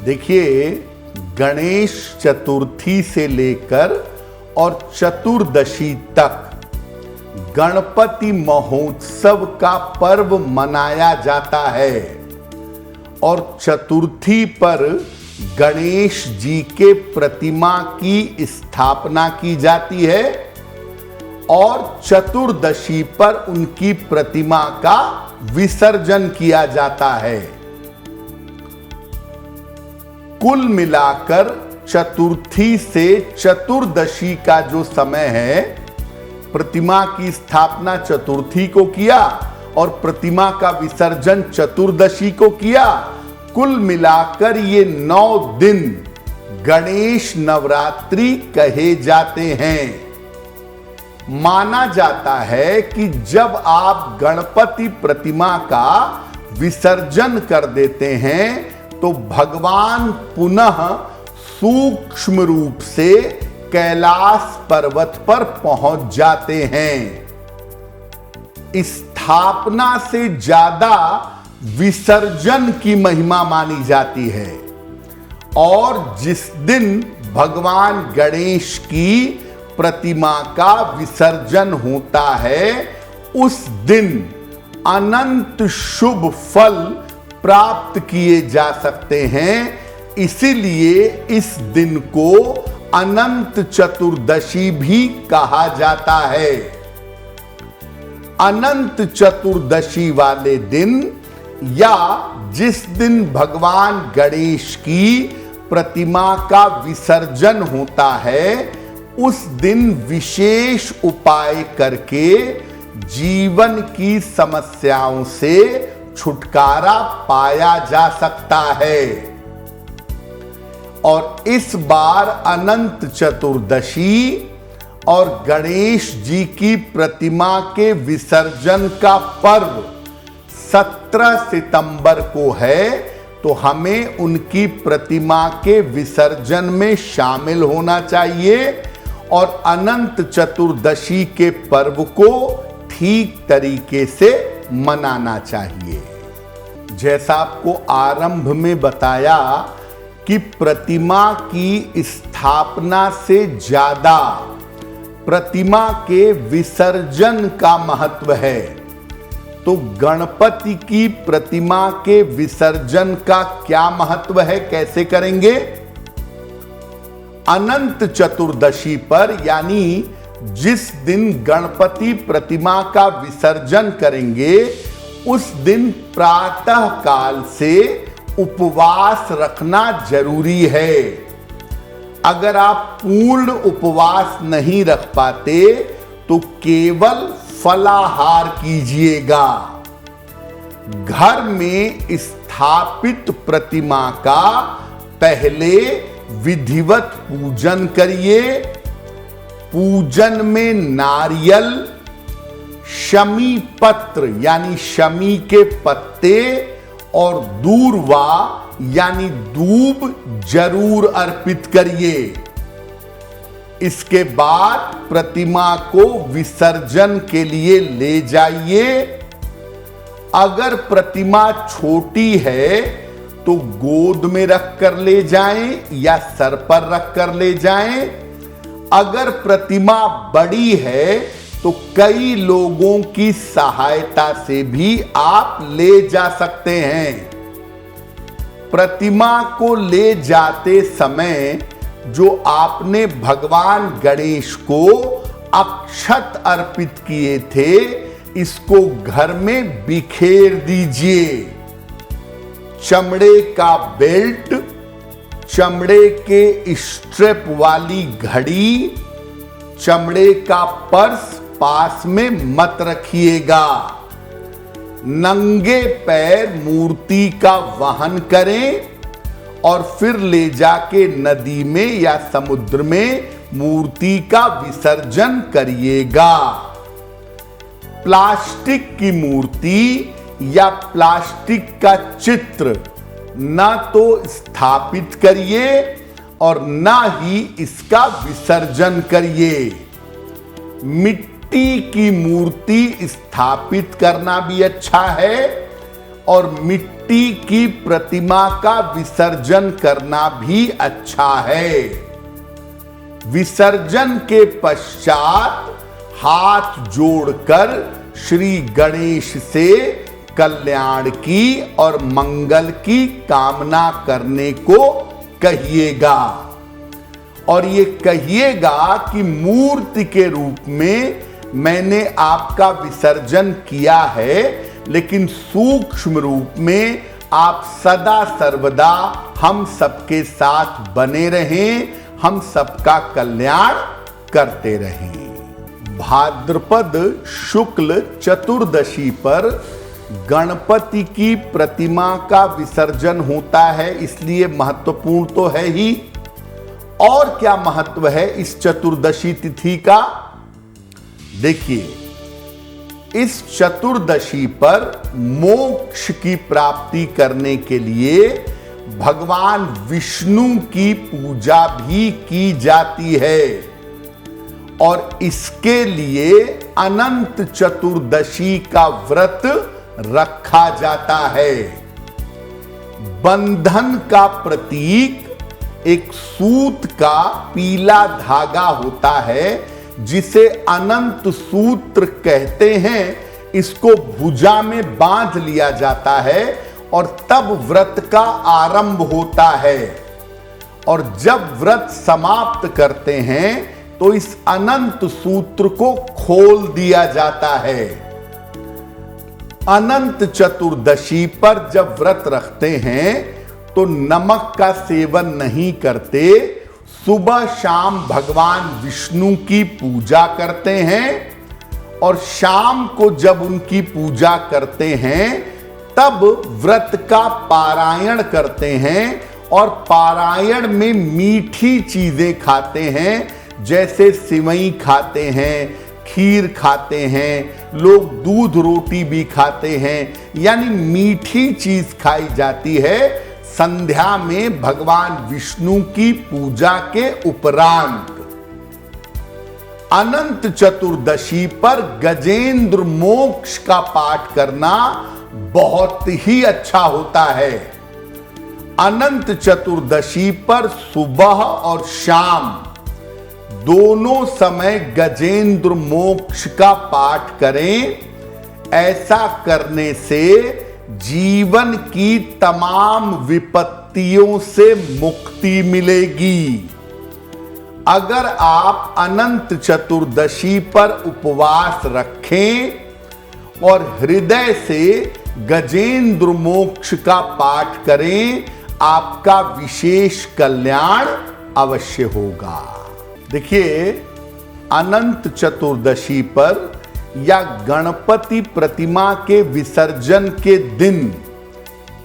देखिए, गणेश चतुर्थी से लेकर और चतुर्दशी तक गणपति महोत्सव का पर्व मनाया जाता है और चतुर्थी पर गणेश जी के प्रतिमा की स्थापना की जाती है और चतुर्दशी पर उनकी प्रतिमा का विसर्जन किया जाता है। कुल मिलाकर चतुर्थी से चतुर्दशी का जो समय है, प्रतिमा की स्थापना चतुर्थी को किया और प्रतिमा का विसर्जन चतुर्दशी को किया। कुल मिलाकर ये 9 दिन गणेश नवरात्रि कहे जाते हैं। माना जाता है कि जब आप गणपति प्रतिमा का विसर्जन कर देते हैं तो भगवान पुनः सूक्ष्म रूप से कैलाश पर्वत पर पहुंच जाते हैं। स्थापना से ज्यादा विसर्जन की महिमा मानी जाती है और जिस दिन भगवान गणेश की प्रतिमा का विसर्जन होता है उस दिन अनंत शुभ फल प्राप्त किए जा सकते हैं। इसीलिए इस दिन को अनंत चतुर्दशी भी कहा जाता है। अनंत चतुर्दशी वाले दिन या जिस दिन भगवान गणेश की प्रतिमा का विसर्जन होता है उस दिन विशेष उपाय करके जीवन की समस्याओं से छुटकारा पाया जा सकता है। और इस बार अनंत चतुर्दशी और गणेश जी की प्रतिमा के विसर्जन का पर्व 17 सितंबर को है, तो हमें उनकी प्रतिमा के विसर्जन में शामिल होना चाहिए और अनंत चतुर्दशी के पर्व को ठीक तरीके से मनाना चाहिए। जैसा आपको आरंभ में बताया कि प्रतिमा की स्थापना से ज्यादा प्रतिमा के विसर्जन का महत्व है, तो गणपति की प्रतिमा के विसर्जन का क्या महत्व है, कैसे करेंगे? अनंत चतुर्दशी पर यानी जिस दिन गणपति प्रतिमा का विसर्जन करेंगे उस दिन प्रातः काल से उपवास रखना जरूरी है। अगर आप पूर्ण उपवास नहीं रख पाते तो केवल फलाहार कीजिएगा। घर में स्थापित प्रतिमा का पहले विधिवत पूजन करिए। पूजन में नारियल, शमी पत्र यानी शमी के पत्ते और दूर्वा यानी दूब जरूर अर्पित करिए। इसके बाद प्रतिमा को विसर्जन के लिए ले जाइए। अगर प्रतिमा छोटी है तो गोद में रख कर ले जाएं या सर पर रख कर ले जाएं। अगर प्रतिमा बड़ी है तो कई लोगों की सहायता से भी आप ले जा सकते हैं। प्रतिमा को ले जाते समय जो आपने भगवान गणेश को अक्षत अर्पित किए थे, इसको घर में बिखेर दीजिए। चमड़े का बेल्ट, चमड़े के स्ट्रैप वाली घड़ी, चमड़े का पर्स पास में मत रखिएगा। नंगे पैर मूर्ति का वहन करें और फिर ले जाके नदी में या समुद्र में मूर्ति का विसर्जन करिएगा। प्लास्टिक की मूर्ति या प्लास्टिक का चित्र न तो स्थापित करिए और न ही इसका विसर्जन करिए। मिट्टी की मूर्ति स्थापित करना भी अच्छा है और मिट्टी मिट्टी की प्रतिमा का विसर्जन करना भी अच्छा है। विसर्जन के पश्चात हाथ जोड़कर श्री गणेश से कल्याण की और मंगल की कामना करने को कहिएगा। और ये कहिएगा कि मूर्ति के रूप में मैंने आपका विसर्जन किया है, लेकिन सूक्ष्म रूप में आप सदा सर्वदा हम सबके साथ बने रहें, हम सबका कल्याण करते रहें। भाद्रपद शुक्ल चतुर्दशी पर गणपति की प्रतिमा का विसर्जन होता है, इसलिए महत्वपूर्ण तो है ही। और क्या महत्व है इस चतुर्दशी तिथि का? देखिए, इस चतुर्दशी पर मोक्ष की प्राप्ति करने के लिए भगवान विष्णु की पूजा भी की जाती है और इसके लिए अनंत चतुर्दशी का व्रत रखा जाता है। बंधन का प्रतीक एक सूत का पीला धागा होता है, जिसे अनंत सूत्र कहते हैं। इसको भुजा में बांध लिया जाता है और तब व्रत का आरंभ होता है। और जब व्रत समाप्त करते हैं तो इस अनंत सूत्र को खोल दिया जाता है। अनंत चतुर्दशी पर जब व्रत रखते हैं तो नमक का सेवन नहीं करते। सुबह शाम भगवान विष्णु की पूजा करते हैं और शाम को जब उनकी पूजा करते हैं तब व्रत का पारायण करते हैं और पारायण में मीठी चीजें खाते हैं, जैसे सिवई खाते हैं, खीर खाते हैं, लोग दूध रोटी भी खाते हैं, यानी मीठी चीज खाई जाती है संध्या में भगवान विष्णु की पूजा के उपरांत। अनंत चतुर्दशी पर गजेंद्र मोक्ष का पाठ करना बहुत ही अच्छा होता है। अनंत चतुर्दशी पर सुबह और शाम दोनों समय गजेंद्र मोक्ष का पाठ करें। ऐसा करने से जीवन की तमाम विपत्तियों से मुक्ति मिलेगी। अगर आप अनंत चतुर्दशी पर उपवास रखें और हृदय से गजेंद्र मोक्ष का पाठ करें, आपका विशेष कल्याण अवश्य होगा। देखिए, अनंत चतुर्दशी पर या गणपति प्रतिमा के विसर्जन के दिन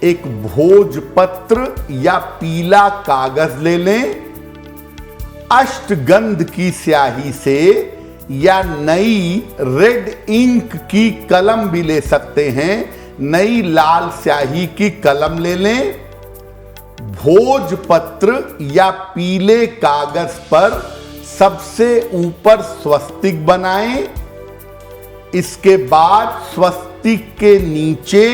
एक भोजपत्र या पीला कागज ले लें। अष्टगंध की स्याही से या नई रेड इंक की कलम भी ले सकते हैं, नई लाल स्याही की कलम ले लें। भोजपत्र या पीले कागज पर सबसे ऊपर स्वस्तिक बनाएं। इसके बाद स्वस्तिक के नीचे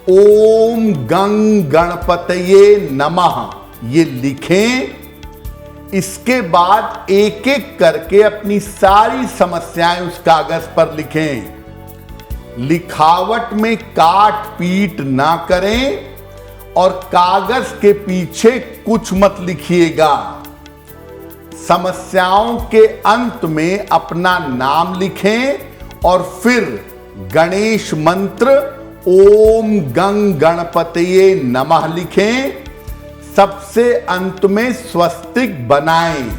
ओम गंग गणपतये नमः ये लिखें। इसके बाद एक एक करके अपनी सारी समस्याएं उस कागज पर लिखें। लिखावट में काट पीट ना करें और कागज के पीछे कुछ मत लिखिएगा। समस्याओं के अंत में अपना नाम लिखें और फिर गणेश मंत्र ओम गंग गणपतये नमः लिखें। सबसे अंत में स्वस्तिक बनाएं।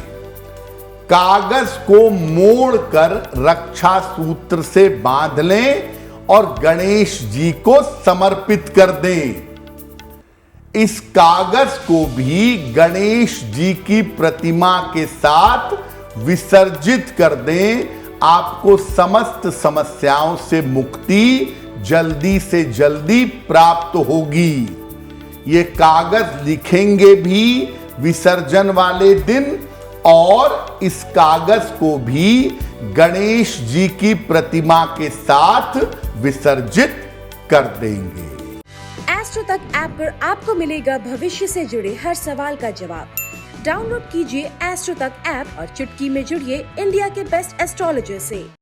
कागज को मोड़कर रक्षा सूत्र से बांध लें और गणेश जी को समर्पित कर दें। इस कागज को भी गणेश जी की प्रतिमा के साथ विसर्जित कर दें। आपको समस्त समस्याओं से मुक्ति जल्दी से जल्दी प्राप्त होगी। ये कागज लिखेंगे भी विसर्जन वाले दिन और इस कागज को भी गणेश जी की प्रतिमा के साथ विसर्जित कर देंगे। एस्ट्रो तक ऐप पर आपको मिलेगा भविष्य से जुड़े हर सवाल का जवाब। डाउनलोड कीजिए एस्ट्रो तक ऐप और चुटकी में जुड़िए इंडिया के बेस्ट एस्ट्रोलॉजर से।